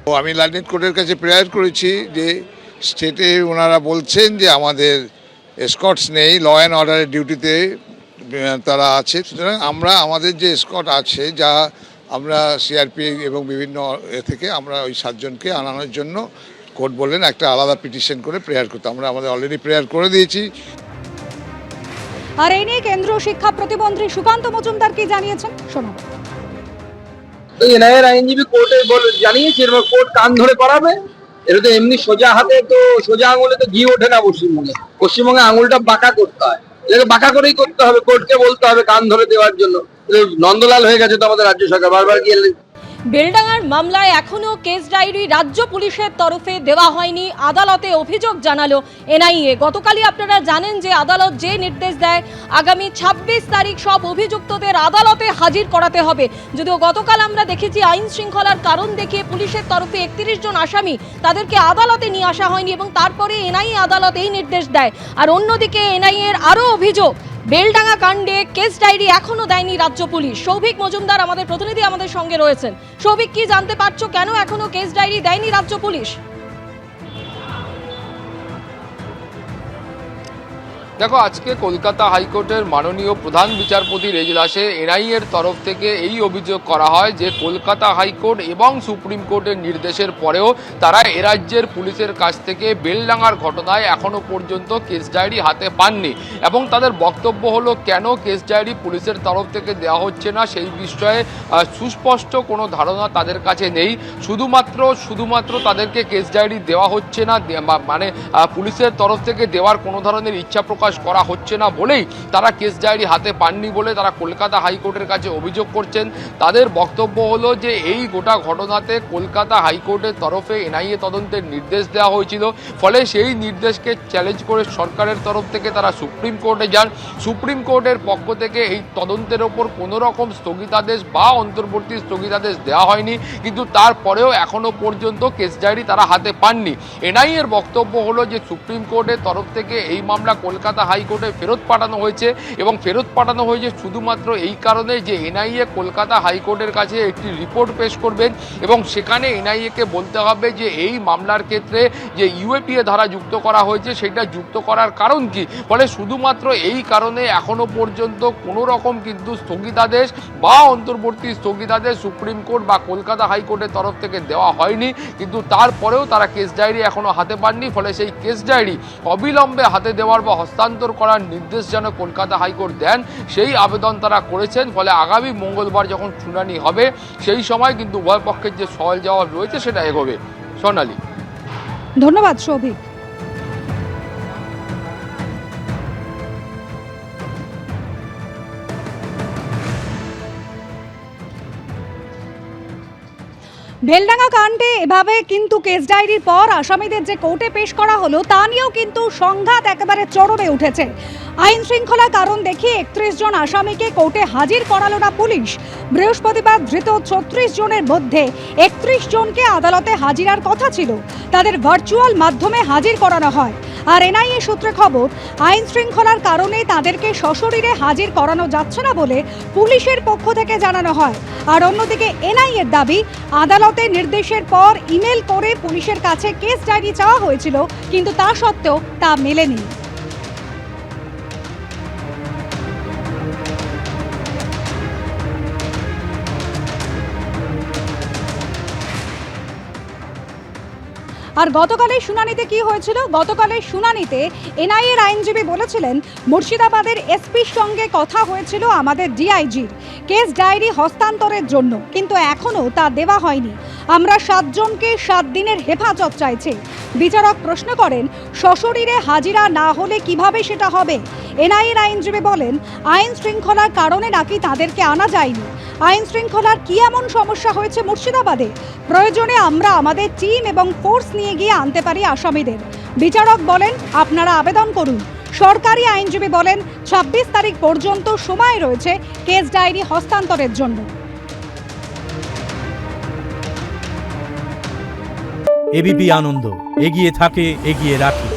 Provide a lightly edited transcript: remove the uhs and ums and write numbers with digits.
আমি লন্ডন কোর্টের কাছে প্রেয়ার করেছি যে স্টেটে ওনারা বলছেন যে আমাদের এসকর্টস নেই, ল অ্যান্ড অর্ডারের ডিউটিতে তারা আছে। সুতরাং আমরা আমাদের যে এসকর্ট আছে, যা আমরা সিআরপি এবং বিভিন্ন থেকে আমরা ওই 7 জনকে আনানোর জন্য কোর্ট বললেন একটা আলাদা পিটিশন করে প্রেয়ার করতে। আমরা আমাদের অলরেডি প্রেয়ার করে দিয়েছি। আর এই নিয়ে কেন্দ্রীয় শিক্ষা প্রতিমন্ত্রী সুকান্ত মজুমদার কি জানিয়েছেন শোনাবো। এনআইএর আইনজীবী কোর্টে জানিয়েছে কোর্ট কান ধরে করাবে। এটা তো এমনি সোজা হাতে তো সোজা আঙুলে তো ঘি ওঠে না। পশ্চিমবঙ্গে আঙুলটা বাঁকা করতে হয়, এটাকে বাঁকা করেই করতে হবে। কোর্টকে বলতে হবে কান ধরে দেওয়ার জন্য। নন্দলাল হয়ে গেছে তো আমাদের রাজ্য সরকার, বারবার গিয়ে। বেলডাঙ্গার মামলায় এখনো কেস ডায়েরি রাজ্য পুলিশের তরফে দেওয়া হয়নি। আদালতে অভিযোগ জানালো এনআইএ। গতকালই আপনারা জানেন যে আদালত যে নির্দেশ দেয় আগামী 26 তারিখ সব অভিযুক্তদের আদালতে হাজির করাতে হবে। যদিও গতকাল আমরা দেখেছি আইন শৃঙ্খলার কারণ দেখিয়ে পুলিশের তরফে 31 জন আসামি তাদেরকে আদালতে নিয়ে আসা হয়নি এবং তারপরে এনআইএ আদালত এই নির্দেশ দেয়। আর অন্যদিকে এনআইএর আরও অভিযোগ বেলডাঙ্গা কাণ্ডে কেস ডায়েরি এখনো দেয়নি রাজ্য পুলিশ। সৌভিক মজুমদার আমাদের প্রতিনিধি আমাদের সঙ্গে রয়েছেন। সৌভিক, কি জানতে পারছো কেন এখনো কেস ডায়েরি দেয়নি রাজ্য পুলিশ? দেখো, আজকে কলকাতা হাইকোর্টের মাননীয় প্রধান বিচারপতির এজলাসে এনআইএর তরফ থেকে এই অভিযোগ করা হয় যে কলকাতা হাইকোর্ট এবং সুপ্রিম কোর্টের নির্দেশের পরেও তারা এ রাজ্যের পুলিশের কাছ থেকে বেলডাঙ্গার ঘটনায় এখনো পর্যন্ত কেস ডায়েরি হাতে পাননি এবং তাদের বক্তব্য হলো কেন কেস ডায়েরি পুলিশের তরফ থেকে দেওয়া হচ্ছে না সেই বিষয়ে সুস্পষ্ট কোনো ধারণা তাদের কাছে নেই। শুধুমাত্র তাদেরকে কেস ডায়েরি দেওয়া হচ্ছে না, মানে পুলিশের তরফ থেকে দেওয়ার কোনো ধরনের ইচ্ছা প্রকাশ করা হচ্ছে না বলেই তারা কেস ডায়েরি হাতে পাননি বলে তারা কলকাতা হাইকোর্টের কাছে অভিযোগ করছেন। তাদের বক্তব্য হলো যে এই গোটা ঘটনাতে কলকাতা হাইকোর্টের তরফে এনআইএ তদন্তের নির্দেশ দেওয়া হয়েছিল, ফলে সেই নির্দেশকে চ্যালেঞ্জ করে সরকারের তরফ থেকে তারা সুপ্রিম কোর্টে যান। সুপ্রিম কোর্টের পক্ষ থেকে এই তদন্তের ওপর কোনো রকম স্থগিতাদেশ বা অন্তর্বর্তী স্থগিতাদেশ দেওয়া হয়নি, কিন্তু তারপরেও এখনো পর্যন্ত কেস ডায়েরি তারা হাতে পাননি। এনআইএর বক্তব্য হলো যে সুপ্রিম কোর্টের তরফ থেকে এই মামলা কলকাতা হাইকোর্টে ফেরত পাঠানো হয়েছে এবং ফেরত পাঠানো হয়েছে শুধুমাত্র এই কারণে যে এনআইএ কলকাতা হাইকোর্টের কাছে একটি রিপোর্ট পেশ করবেন এবং সেখানে এনআইএকে বলতে হবে যে এই মামলার ক্ষেত্রে যে ইউএপিএ ধারা যুক্ত করা হয়েছে সেটা যুক্ত করার কারণ কি। ফলে শুধুমাত্র এই কারণে এখনো পর্যন্ত কোনো রকম কিন্তু স্থগিতাদেশ বা অন্তর্বর্তী স্থগিতাদেশ সুপ্রিম কোর্ট বা কলকাতা হাইকোর্টের তরফ থেকে দেওয়া হয়নি, কিন্তু তারপরেও তারা কেস ডায়েরি এখনো হাতে পাননি। ফলে সেই কেস ডায়েরি অবিলম্বে হাতে দেওয়ার বা হস্তান্তর করার নির্দেশ যেন কলকাতা হাইকোর্ট দেন সেই আবেদন তারা করেছেন। ফলে আগামী মঙ্গলবার যখন শুনানি হবে সেই সময় কিন্তু উভয় পক্ষের যে সওয়াল জবাব রয়েছে সেটা এগোবে। সোনালী, ধন্যবাদ সৌভিক। বেলডাঙ্গা কাণ্ডে এভাবে কিন্তু কেস ডায়েরির পর আসামিদের যে কোর্টে পেশ করা হলো তা নিয়েও কিন্তু সংঘাত একেবারে চরমে উঠেছে। আইন শৃঙ্খলা কারণ দেখিয়ে 31 জন আসামিকে কোর্টে হাজির করালো না পুলিশ। বৃহস্পতিবার ধৃত 36 জনের মধ্যে 31 জনকে আদালতে হাজিরার কথা ছিল, তাদের ভার্চুয়াল মাধ্যমে হাজির করানো হয়। আর এনআইএ সূত্রে খবর আইন শৃঙ্খলার কারণে তাদেরকে সশরীরে হাজির করানো যাচ্ছে না বলে পুলিশের পক্ষ থেকে জানানো হয়। আর অন্যদিকে এনআইএর দাবি আদালতের নির্দেশের পর ইমেল করে পুলিশের কাছে কেস ডায়েরি চাওয়া হয়েছিল, কিন্তু তা সত্ত্বেও তা মেলেনি। আর গতকালের শুনানিতে কি হয়েছিল? গতকালের শুনানিতে এনআইএর আইনজীবী বলেছিলেন মুর্শিদাবাদের এসপির সঙ্গে কথা হয়েছিল আমাদের ডিআইজির কেস ডায়েরি হস্তান্তরের জন্য, কিন্তু এখনও তা দেওয়া হয়নি। আমরা 7 জনকে 7 দিনের হেফাজত চাইছি। বিচারক প্রশ্ন করেন সশরীরে হাজিরা না হলে কিভাবে সেটা হবে। এনআইএর আইনজীবী বলেন আইন শৃঙ্খলার কারণে নাকি তাদেরকে আনা যায়নি। আইন শৃঙ্খলার কি এমন সমস্যা হয়েছে মুর্শিদাবাদে? প্রয়োজনে আমরা আমাদের টিম এবং ফোর্স নিয়ে গিয়ে আনতে পারি আসামিদের। বিচারক বলেন আপনারা আবেদন করুন। সরকারি আইনজীবী বলেন 26 তারিখ পর্যন্ত সময় রয়েছে কেস ডায়েরি হস্তান্তরের জন্য। এবিপি আনন্দ, এগিয়ে থাকে, এগিয়ে রাখে।